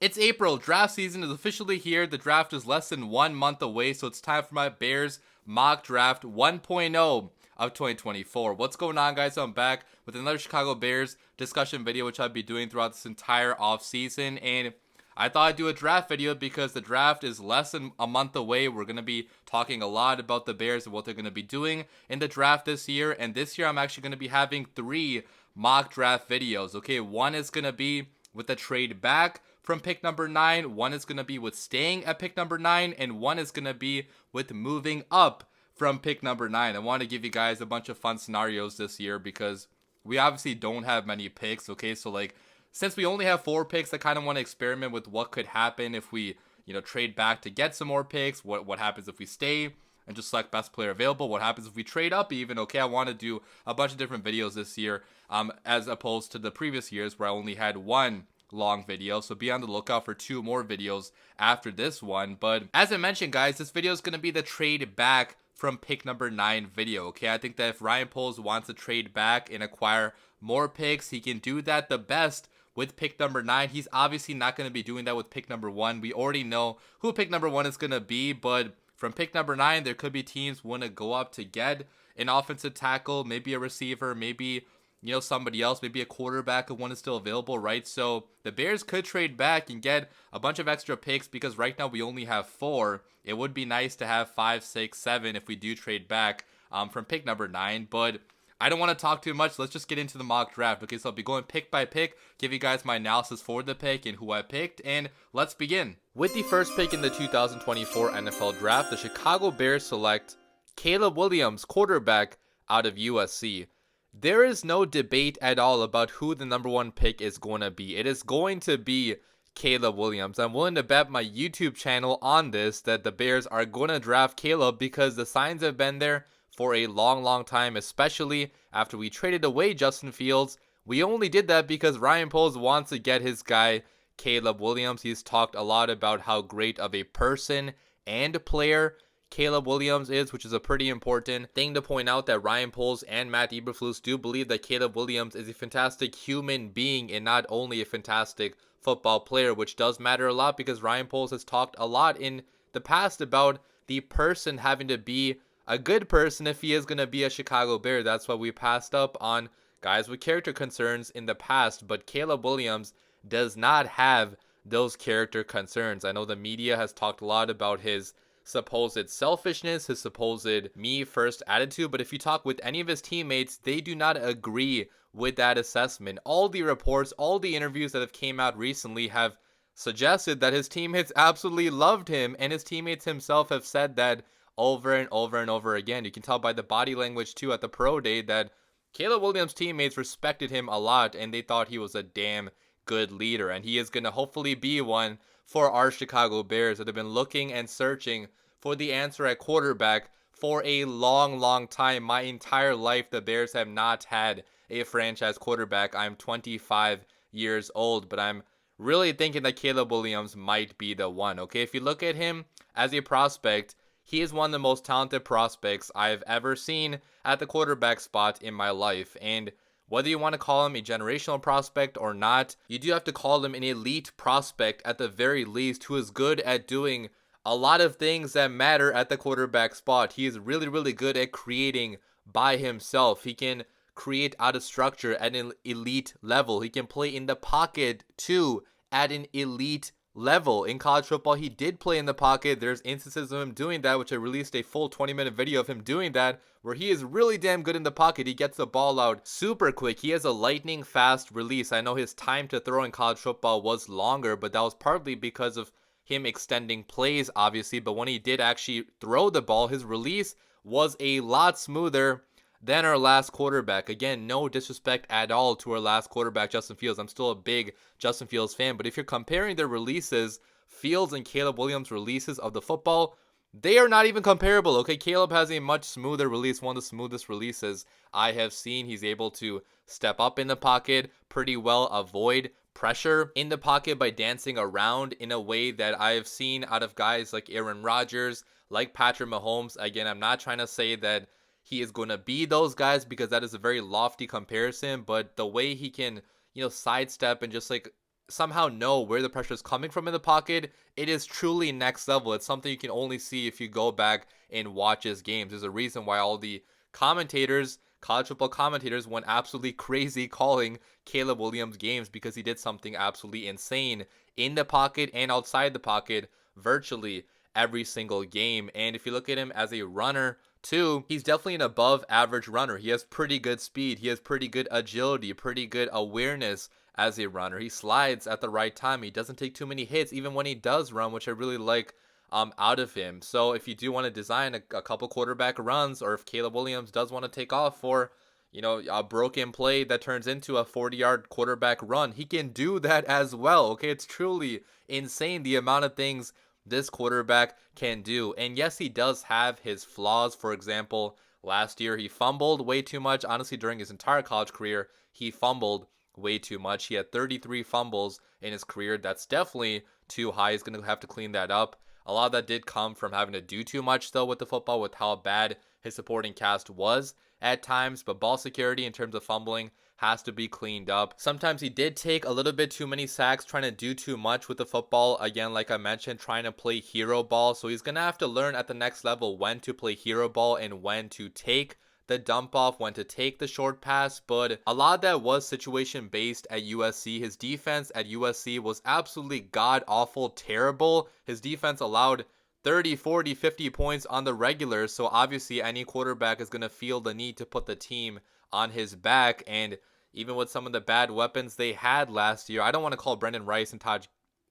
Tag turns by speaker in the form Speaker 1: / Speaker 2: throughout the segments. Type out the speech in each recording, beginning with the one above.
Speaker 1: It's April. Draft season is officially here. The draft is less than 1 month away, so it's time for my Bears mock draft 1.0 of 2024. What's going on, guys? I'm back with another Chicago Bears discussion video, which I'll be doing throughout this entire offseason. And I thought I'd do a draft video because the draft is less than a month away. We're going to be talking a lot about the Bears and what they're going to be doing in the draft this year. And this year, I'm actually going to be having 3 mock draft videos. Okay, one is going to be with the trade back from pick number 9, one is going to be with staying at pick number 9, and one is going to be with moving up from pick number 9. I want to give you guys a bunch of fun scenarios this year because we obviously don't have many picks, okay? So like, since we only have 4 picks, I kind of want to experiment with what could happen if we, trade back to get some more picks. What happens if we stay and just select best player available? What happens if we trade up even? Okay, I want to do a bunch of different videos this year, as opposed to the previous years where I only had one long video. So be on the lookout for 2 more videos after this one. But as I mentioned, guys, this video is going to be the trade back from pick number 9 video. Okay, I think that if Ryan Poles wants to trade back and acquire more picks, he can do that the best with pick number 9. He's obviously not going to be doing that with pick number 1. We already know who pick number 1 is going to be, but from pick number 9, there could be teams want to go up to get an offensive tackle, maybe a receiver, maybe somebody else, maybe a quarterback if one is still available, right? So the Bears could trade back and get a bunch of extra picks because right now we only have 4. It would be nice to have 5, 6, 7 if we do trade back from pick number 9, but I don't want to talk too much. Let's just get into the mock draft. Okay, so I'll be going pick by pick, give you guys my analysis for the pick and who I picked, and let's begin. With the first pick in the 2024 NFL Draft, the Chicago Bears select Caleb Williams, quarterback out of USC. There is no debate at all about who the number 1 pick is going to be. It is going to be Caleb Williams. I'm willing to bet my YouTube channel on this that the Bears are going to draft Caleb because the signs have been there for a long time, especially after we traded away Justin Fields. We only did that because Ryan Poles wants to get his guy Caleb Williams. He's talked a lot about how great of a person and player Caleb Williams is, which is a pretty important thing to point out, that Ryan Poles and Matt Eberflus do believe that Caleb Williams is a fantastic human being and not only a fantastic football player, which does matter a lot because Ryan Poles has talked a lot in the past about the person having to be a good person if he is going to be a Chicago Bear. That's why we passed up on guys with character concerns in the past, but Caleb Williams does not have those character concerns. I know the media has talked a lot about his supposed selfishness, his supposed me first attitude, but if you talk with any of his teammates, they do not agree with that assessment. All the reports, all the interviews that have came out recently have suggested that his teammates absolutely loved him, and his teammates himself have said that over and over again. You can tell by the body language too at the pro day that Caleb Williams' teammates respected him a lot and they thought he was a damn good leader, and he is going to hopefully be one for our Chicago Bears that have been looking and searching for the answer at quarterback for a long time. My entire life, the Bears have not had a franchise quarterback. I'm 25 years old, but I'm really thinking that Caleb Williams might be the one. Okay, if you look at him as a prospect, he is one of the most talented prospects I've ever seen at the quarterback spot in my life. And whether you want to call him a generational prospect or not, you do have to call him an elite prospect at the very least, who is good at doing a lot of things that matter at the quarterback spot. He is really good at creating by himself. He can create out of structure at an elite level. He can play in the pocket too at an elite level. In college football, he did play in the pocket. There's instances of him doing that, which I released a full 20-minute video of him doing that, where he is really damn good in the pocket. He gets the ball out super quick. He has a lightning fast release. I know his time to throw in college football was longer, but that was partly because of him extending plays, obviously. But when he did actually throw the ball, his release was a lot smoother than our last quarterback. Again, no disrespect at all to our last quarterback, Justin Fields. I'm still a big Justin Fields fan, but if you're comparing their releases, Fields and Caleb Williams' releases of the football, they are not even comparable. Okay, Caleb has a much smoother release, one of the smoothest releases I have seen. He's able to step up in the pocket pretty well, avoid pressure in the pocket by dancing around in a way that I have seen out of guys like Aaron Rodgers, like Patrick Mahomes. Again, I'm not trying to say that he is going to be those guys because that is a very lofty comparison, but the way he can, sidestep and just like somehow know where the pressure is coming from in the pocket, it is truly next level. It's something you can only see if you go back and watch his games. There's a reason why all the commentators, college football commentators, went absolutely crazy calling Caleb Williams games, because he did something absolutely insane in the pocket and outside the pocket virtually every single game. And if you look at him as a runner too, he's definitely an above average runner. He has pretty good speed. He has pretty good agility, pretty good awareness as a runner. He slides at the right time. He doesn't take too many hits even when he does run, which I really like out of him. So if you do want to design a couple quarterback runs, or if Caleb Williams does want to take off for, you know, a broken play that turns into a 40-yard quarterback run, he can do that as well. Okay, it's truly insane the amount of things this quarterback can do. And yes, he does have his flaws. For example, last year he fumbled way too much. Honestly, during his entire college career, he fumbled way too much. He had 33 fumbles in his career. That's definitely too high. He's going to have to clean that up. A lot of that did come from having to do too much, though, with the football, with how bad his supporting cast was at times. But ball security in terms of fumbling has to be cleaned up. Sometimes he did take a little bit too many sacks, trying to do too much with the football. Again, like I mentioned, trying to play hero ball. So he's going to have to learn at the next level when to play hero ball and when to take the dump off, when to take the short pass. But a lot of that was situation based at USC. His defense at USC was absolutely god awful terrible. His defense allowed 30, 40, 50 points on the regular. So obviously any quarterback is going to feel the need to put the team on his back. And even with some of the bad weapons they had last year, I don't want to call Brendan Rice and Todd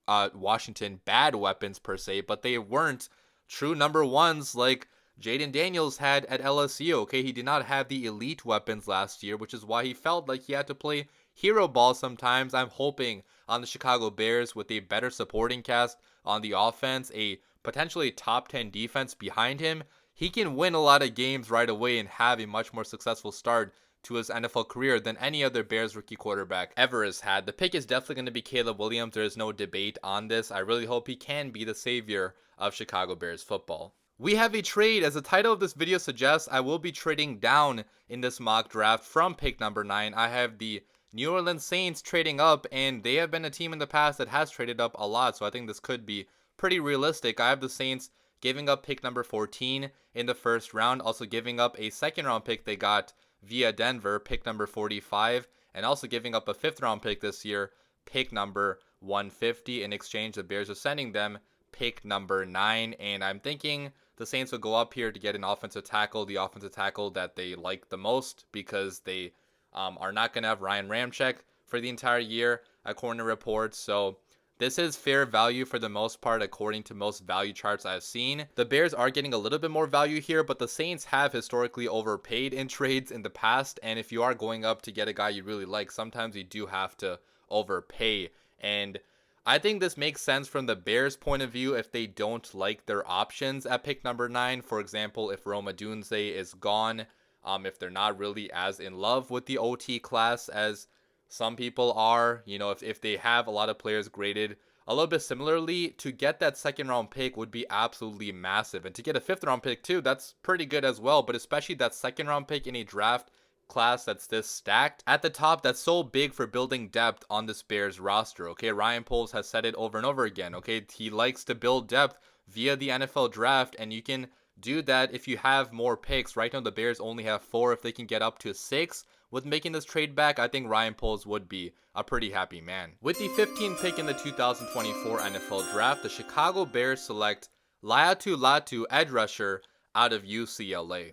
Speaker 1: Washington bad weapons per se, but they weren't true number ones like Jaden Daniels had at LSU. Okay, he did not have the elite weapons last year, which is why he felt like he had to play hero ball sometimes. I'm hoping on the Chicago Bears, with a better supporting cast on the offense, a potentially top 10 defense behind him, he can win a lot of games right away and have a much more successful start to his NFL career than any other Bears rookie quarterback ever has had. The pick is definitely going to be Caleb Williams. There is no debate on this. I really hope he can be the savior of Chicago Bears football. We have a trade. As the title of this video suggests, I will be trading down in this mock draft from pick number 9. I have the New Orleans Saints trading up, and they have been a team in the past that has traded up a lot, so I think this could be pretty realistic. I have the Saints giving up pick number 14 in the first round, also giving up a second round pick they got via Denver, pick number 45, and also giving up a 5th round pick this year, pick number 150. In exchange, the Bears are sending them pick number 9, and I'm thinking the Saints will go up here to get an offensive tackle, the offensive tackle that they like the most, because they are not going to have Ryan Ramczyk for the entire year, according to reports. So this is fair value for the most part, according to most value charts I've seen. The Bears are getting a little bit more value here, but the Saints have historically overpaid in trades in the past. And if you are going up to get a guy you really like, sometimes you do have to overpay. And I think this makes sense from the Bears' point of view if they don't like their options at pick number 9. For example, if Roma Dunze is gone, if they're not really as in love with the OT class as some people are, you know, if they have a lot of players graded a little bit similarly, to get that second round pick would be absolutely massive. And to get a 5th round pick too, that's pretty good as well. But especially that second round pick in a draft class that's this stacked at the top, that's so big for building depth on this Bears roster. Okay, Ryan Poles has said it over and over again. Okay, he likes to build depth via the NFL draft, and you can do that if you have more picks. Right now the Bears only have 4. If they can get up to 6 with making this trade back, I think Ryan Poles would be a pretty happy man. With the 15th pick in the 2024 NFL draft, the Chicago Bears select Laiatu Latu, edge rusher out of UCLA.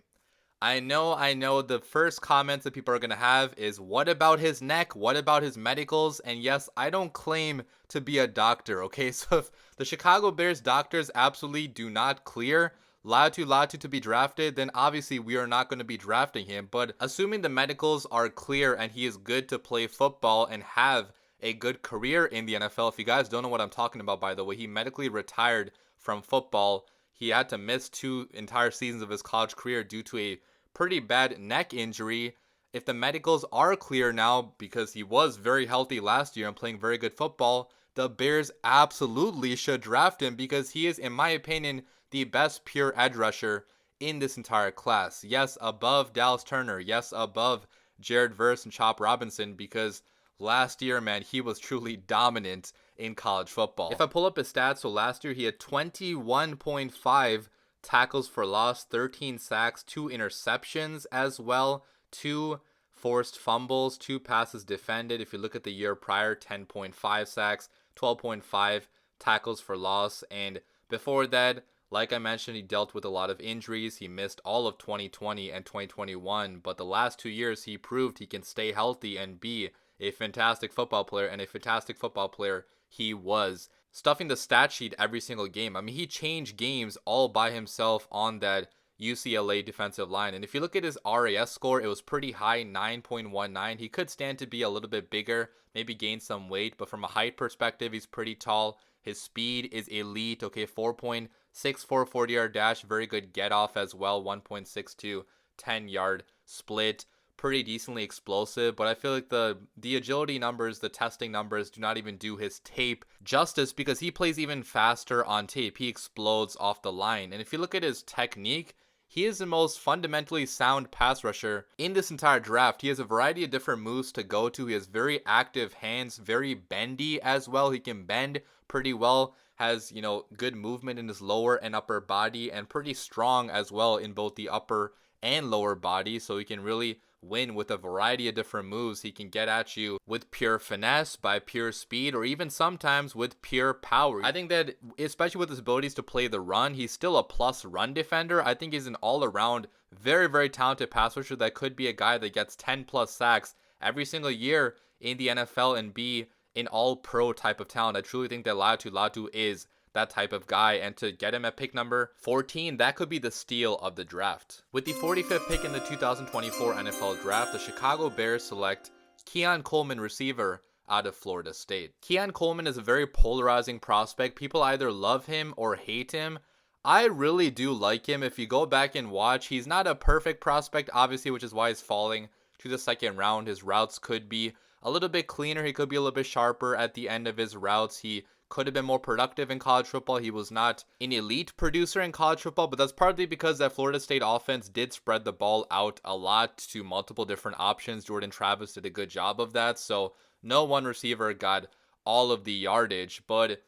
Speaker 1: I know the first comments that people are going to have is, what about his neck? What about his medicals? And yes, I don't claim to be a doctor, okay? So if the Chicago Bears doctors absolutely do not clear Latu to be drafted, then obviously we are not going to be drafting him. But assuming the medicals are clear and he is good to play football and have a good career in the NFL, if you guys don't know what I'm talking about, by the way, he medically retired from football. He had to miss 2 entire seasons of his college career due to a pretty bad neck injury. If the medicals are clear now, because he was very healthy last year and playing very good football, the Bears absolutely should draft him, because he is, in my opinion, the best pure edge rusher in this entire class. Yes, above Dallas Turner. Yes, above Jared Verse and Chop Robinson, because last year, man, he was truly dominant in college football. If I pull up his stats, so last year he had 21.5 tackles for loss, 13 sacks, 2 interceptions as well, 2 forced fumbles, 2 passes defended. If you look at the year prior, 10.5 sacks, 12.5 tackles for loss. And before that, like I mentioned, he dealt with a lot of injuries. He missed all of 2020 and 2021, but the last 2 years he proved he can stay healthy and be a fantastic football player, and a fantastic football player he was. Stuffing the stat sheet every single game. I mean, he changed games all by himself on that UCLA defensive line. And if you look at his RAS score, it was pretty high, 9.19. He could stand to be a little bit bigger, maybe gain some weight, but from a height perspective, he's pretty tall. His speed is elite. Okay, 4.64 40-yard dash, very good get off as well, 1.62 10-yard split. Pretty decently explosive, but I feel like the agility numbers, the testing numbers do not even do his tape justice, because he plays even faster on tape. He explodes off the line. And if you look at his technique, he is the most fundamentally sound pass rusher in this entire draft. He has a variety of different moves to go to. He has very active hands, very bendy as well. He can bend pretty well, has, good movement in his lower and upper body, and pretty strong as well in both the upper and lower body. So he can really win with a variety of different moves. He can get at you with pure finesse, by pure speed, or even sometimes with pure power. I think that, especially with his abilities to play the run, he's still a plus run defender. I think he's an all-around very, very talented pass rusher that could be a guy that gets 10 plus sacks every single year in the NFL and be an all-pro type of talent. I truly think that Latu is that type of guy, and to get him at pick number 14, that could be the steal of the draft. With the 45th pick in the 2024 NFL Draft, the Chicago Bears select Keon Coleman, receiver out of Florida State. Keon Coleman is a very polarizing prospect. People either love him or hate him. I really do like him. If you go back and watch, he's not a perfect prospect, obviously, which is why he's falling to the second round. His routes could be a little bit cleaner. He could be a little bit sharper at the end of his routes. He could have been more productive in college football. He was not an elite producer in college football, but that's partly because that Florida State offense did spread the ball out a lot to multiple different options. Jordan Travis did a good job of that, so no one receiver got all of the yardage, but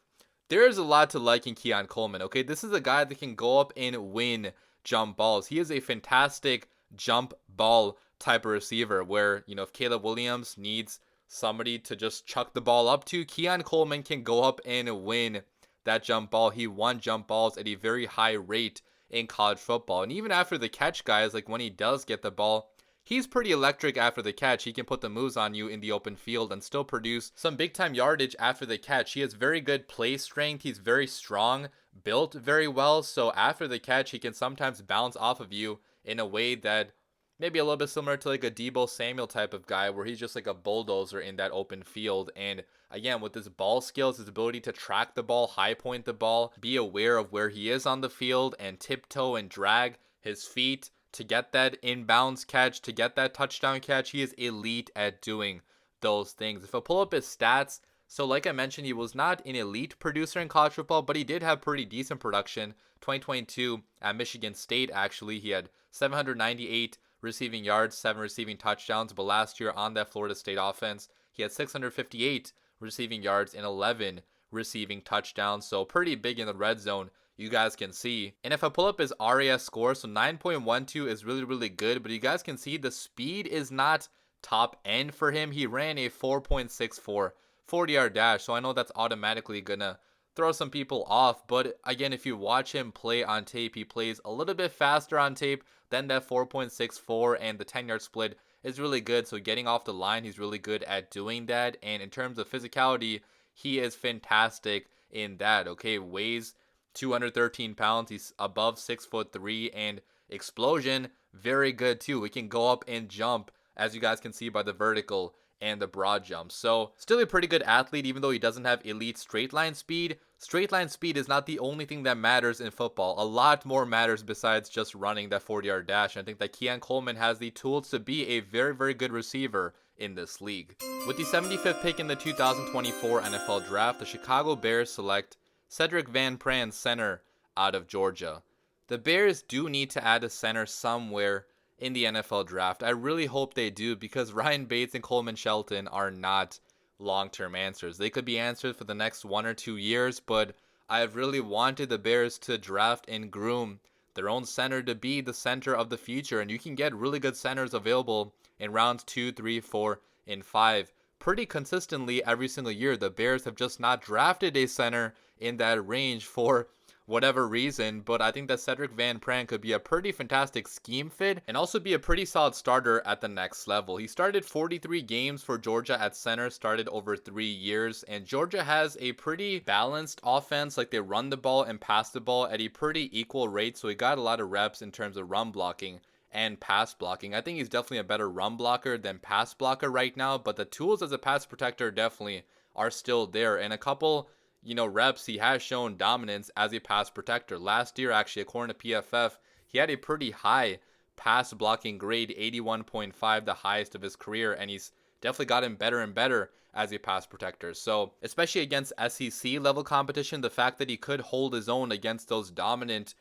Speaker 1: there is a lot to like in Keon Coleman. Okay, this is a guy that can go up and win jump balls. He is a fantastic jump ball type of receiver where, if Caleb Williams needs somebody to just chuck the ball up to, Keon Coleman can go up and win that jump ball. He won jump balls at a very high rate in college football. And even after the catch, guys, like when he does get the ball, he's pretty electric after the catch. He can put the moves on you in the open field and still produce some big time yardage after the catch. He has very good play strength. He's very strong, built very well. So after the catch, he can sometimes bounce off of you in a way that maybe a little bit similar to like a Deebo Samuel type of guy, where he's just like a bulldozer in that open field. And again, with his ball skills, his ability to track the ball, high point the ball, be aware of where he is on the field, and tiptoe and drag his feet to get that inbounds catch, to get that touchdown catch, he is elite at doing those things. If I pull up his stats, so like I mentioned, he was not an elite producer in college football, but he did have pretty decent production. 2022 at Michigan State, actually, he had 798 receiving yards, 7 receiving touchdowns, but last year on that Florida State offense, he had 658 receiving yards and 11 receiving touchdowns, so pretty big in the red zone, you guys can see. And if I pull up his RAS score, so 9.12 is really, really good, but you guys can see the speed is not top end for him. He ran a 4.64 40-yard dash, so I know that's automatically gonna throw some people off, but again, if you watch him play on tape, he plays a little bit faster on tape than that 4.64, and the 10-yard split is really good. So getting off the line, he's really good at doing that. And in terms of physicality, he is fantastic in that. Okay, weighs 213 pounds. He's above 6'3", and explosion, very good too. He can go up and jump, as you guys can see by the vertical and the broad jump. So still a pretty good athlete, even though he doesn't have elite straight line speed. Straight line speed is not the only thing that matters in football. A lot more matters besides just running that 40-yard dash. And I think that Keon Coleman has the tools to be a very, very good receiver in this league. With the 75th pick in the 2024 NFL Draft, the Chicago Bears select Cedric Van Pran, center out of Georgia. The Bears do need to add a center somewhere in the NFL draft. I really hope they do, because Ryan Bates and Coleman Shelton are not long-term answers. They could be answers for the next 1 or 2 years, but I've really wanted the Bears to draft and groom their own center to be the center of the future, and you can get really good centers available in rounds 2, 3, 4, and 5 pretty consistently every single year. The Bears have just not drafted a center in that range for whatever reason, but I think that Cedric Van Pran could be a pretty fantastic scheme fit and also be a pretty solid starter at the next level. He started 43 games for Georgia at center, started over 3 years, and Georgia has a pretty balanced offense. Like, they run the ball and pass the ball at a pretty equal rate, so he got a lot of reps in terms of run blocking and pass blocking. I think he's definitely a better run blocker than pass blocker right now, but the tools as a pass protector definitely are still there, and a couple reps, he has shown dominance as a pass protector. Last year, actually, according to PFF, he had a pretty high pass blocking grade, 81.5, the highest of his career, and he's definitely gotten better and better as a pass protector. So, especially against SEC level competition, the fact that he could hold his own against those dominant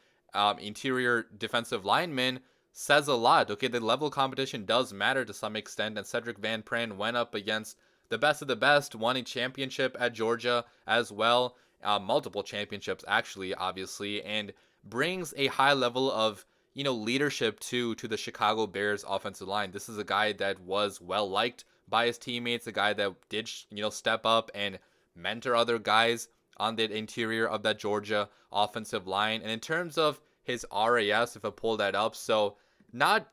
Speaker 1: interior defensive linemen says a lot. Okay, the level of competition does matter to some extent, and Cedric Van Pran went up against the best of the best, won a championship at Georgia as well, multiple championships actually, obviously, and brings a high level of leadership to the Chicago Bears offensive line. This is a guy that was well liked by his teammates, a guy that did step up and mentor other guys on the interior of that Georgia offensive line. And in terms of his RAS, if I pull that up, so not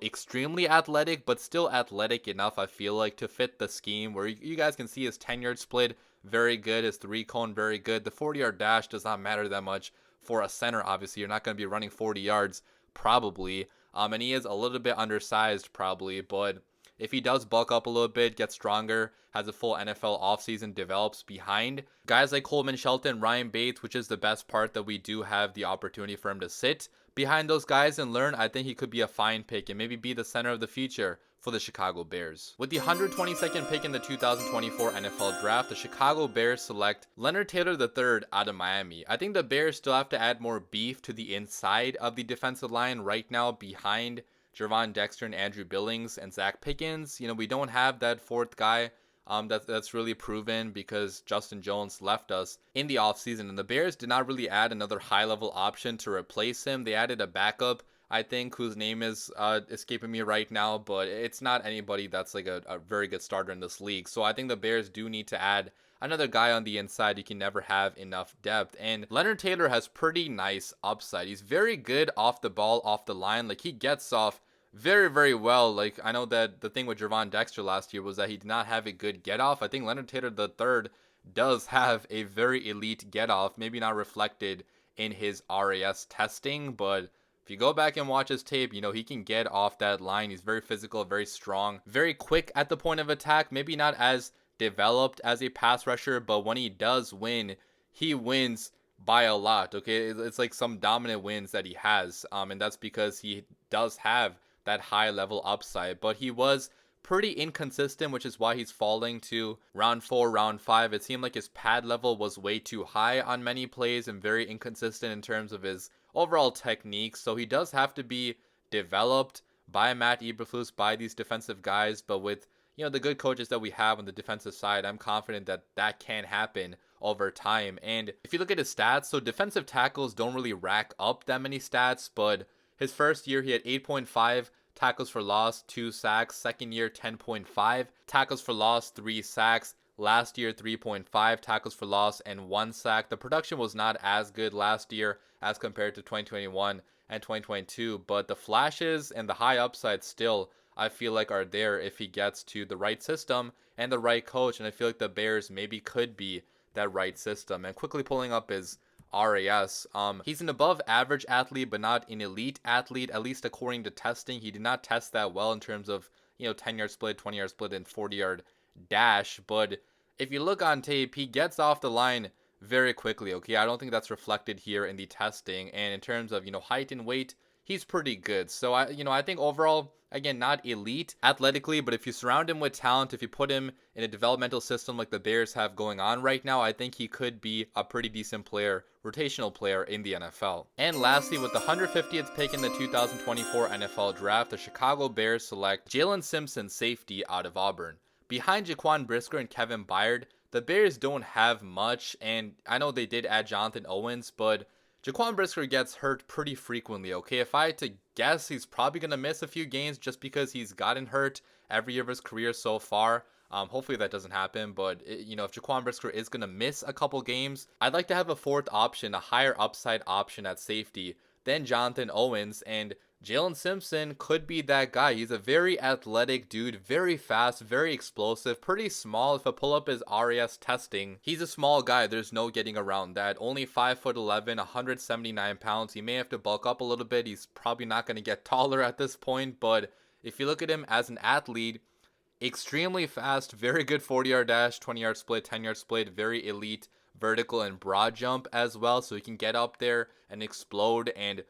Speaker 1: extremely athletic, but still athletic enough, I feel like, to fit the scheme, where you guys can see his 10-yard split, very good, his 3-cone, very good. The 40-yard dash does not matter that much for a center, obviously. You're not going to be running 40 yards, probably, and he is a little bit undersized, probably, but if he does bulk up a little bit, get stronger, has a full NFL offseason, develops behind guys like Coleman Shelton, Ryan Bates, which is the best part, that we do have the opportunity for him to sit behind those guys and learn, I think he could be a fine pick and maybe be the center of the future for the Chicago Bears. With the 122nd pick in the 2024 NFL Draft, the Chicago Bears select Leonard Taylor III out of Miami. I think the Bears still have to add more beef to the inside of the defensive line right now behind Gervon Dexter and Andrew Billings and Zach Pickens. We don't have that fourth guy that's really proven, because Justin Jones left us in the offseason, and the Bears did not really add another high-level option to replace him. They added a backup, I think, whose name is escaping me right now, but it's not anybody that's like a very good starter in this league. So I think the Bears do need to add another guy on the inside. You can never have enough depth, and Leonard Taylor has pretty nice upside. He's very good off the ball, off the line. Like, he gets off very, very well. Like, I know that the thing with Gervon Dexter last year was that he did not have a good get off. I think Leonard Taylor III does have a very elite get off, maybe not reflected in his RAS testing, but if you go back and watch his tape, he can get off that line. He's very physical, very strong, very quick at the point of attack, maybe not as developed as a pass rusher, but when he does win, he wins by a lot. Okay, it's like some dominant wins that he has, and that's because he does have that high level upside, but he was pretty inconsistent, which is why he's falling to round 4, round 5. It seemed like his pad level was way too high on many plays and very inconsistent in terms of his overall technique. So he does have to be developed by Matt Eberflus, by these defensive guys, but with the good coaches that we have on the defensive side, I'm confident that that can happen over time. And if you look at his stats, so defensive tackles don't really rack up that many stats, but his first year, he had 8.5 tackles for loss, 2 sacks. Second year, 10.5 tackles for loss, 3 sacks. Last year, 3.5 tackles for loss and 1 sack. The production was not as good last year as compared to 2021 and 2022, but the flashes and the high upside still, I feel like, are there if he gets to the right system and the right coach, and I feel like the Bears maybe could be that right system. And quickly pulling up his RAS. He's an above average athlete, but not an elite athlete, at least according to testing. He did not test that well in terms of, 10-yard split, 20-yard split, and 40-yard dash. But if you look on tape, he gets off the line very quickly. Okay, I don't think that's reflected here in the testing. And in terms of, height and weight, he's pretty good. So I think overall, again, not elite athletically, but if you surround him with talent, if you put him in a developmental system like the Bears have going on right now, I think he could be a pretty decent player, rotational player in the NFL. And lastly, with the 150th pick in the 2024 NFL Draft, the Chicago Bears select Jalen Simpson, safety out of Auburn. Behind Jaquan Brisker and Kevin Byard, the Bears don't have much, and I know they did add Jonathan Owens, but Jaquan Brisker gets hurt pretty frequently, okay? If I had to guess, he's probably going to miss a few games just because he's gotten hurt every year of his career so far. Hopefully that doesn't happen, but if Jaquan Brisker is going to miss a couple games, I'd like to have a fourth option, a higher upside option at safety than Jonathan Owens, and Jalen Simpson could be that guy. He's a very athletic dude, very fast, very explosive, pretty small. If I pull up his RAS testing, he's a small guy. There's no getting around that. Only 5'11", 179 pounds. He may have to bulk up a little bit. He's probably not going to get taller at this point, but if you look at him as an athlete, extremely fast, very good 40-yard dash, 20-yard split, 10-yard split, very elite vertical and broad jump as well, so he can get up there and explode and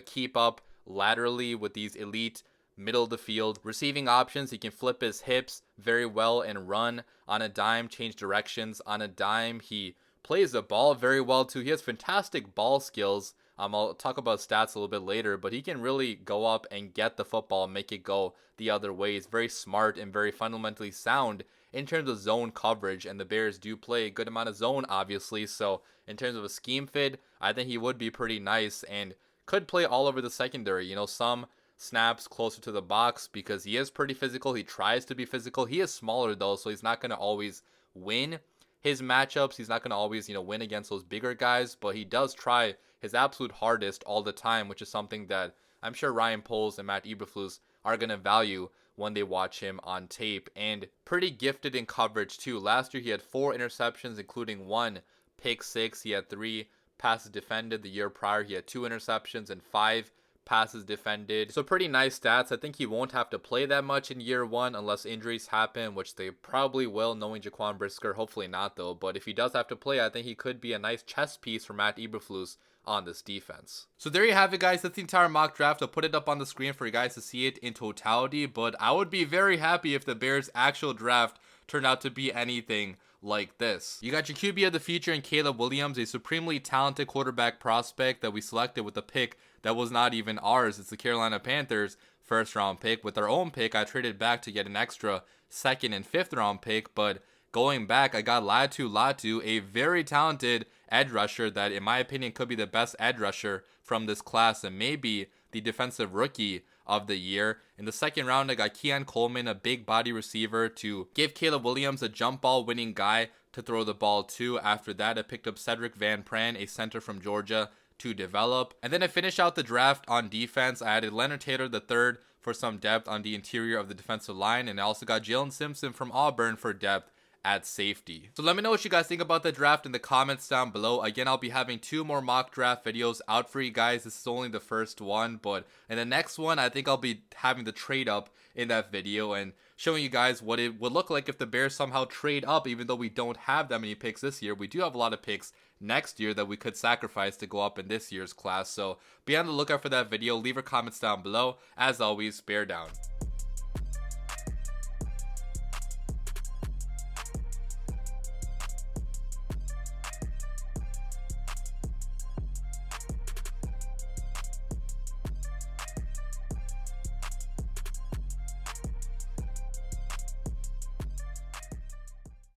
Speaker 1: keep up laterally with these elite middle of the field receiving options. He can flip his hips very well and run on a dime, change directions on a dime. He plays the ball very well too. He has fantastic ball skills. I'll talk about stats a little bit later, but he can really go up and get the football and make it go the other way. He's very smart and very fundamentally sound in terms of zone coverage, and the Bears do play a good amount of zone, obviously. So in terms of a scheme fit, I think he would be pretty nice and could play all over the secondary. Some snaps closer to the box because he is pretty physical. He tries to be physical. He is smaller though, so he's not going to always win his matchups. He's not going to always, win against those bigger guys, but he does try his absolute hardest all the time, which is something that I'm sure Ryan Poles and Matt Eberflus are going to value when they watch him on tape. And pretty gifted in coverage too. Last year he had 4 interceptions, including 1 pick six. He had 3 passes defended. The year prior he had 2 interceptions and 5 passes defended. So pretty nice stats. I think he won't have to play that much in year 1 unless injuries happen, which they probably will, knowing Jaquan Brisker. Hopefully not though, but if he does have to play, I think he could be a nice chess piece for Matt Eberflus on this defense. So there you have it, guys. That's the entire mock draft. I'll put it up on the screen for you guys to see it in totality, but I would be very happy if the Bears' actual draft turned out to be anything like this. You got your QB of the future in Caleb Williams, a supremely talented quarterback prospect that we selected with a pick that was not even ours. It's the Carolina Panthers' first round pick. With our own pick, I traded back to get an extra 2nd and 5th round pick, but going back, I got Latu, a very talented edge rusher that, in my opinion, could be the best edge rusher from this class and maybe the defensive rookie of the year. In the 2nd round, I got Keon Coleman, a big body receiver, to give Caleb Williams a jump ball winning guy to throw the ball to. After that, I picked up Cedric Van Pran, a center from Georgia, to develop. And then I finished out the draft on defense. I added Leonard Taylor III for some depth on the interior of the defensive line, and I also got Jalen Simpson from Auburn for depth at safety. So let me know what you guys think about the draft in the comments down below. Again, I'll be having 2 more mock draft videos out for you guys. This is only the first one, but in the next one, I think I'll be having the trade up in that video and showing you guys what it would look like if the Bears somehow trade up. Even though we don't have that many picks this year, we do have a lot of picks next year that we could sacrifice to go up in this year's class. So be on the lookout for that video. Leave your comments down below. As always, bear down.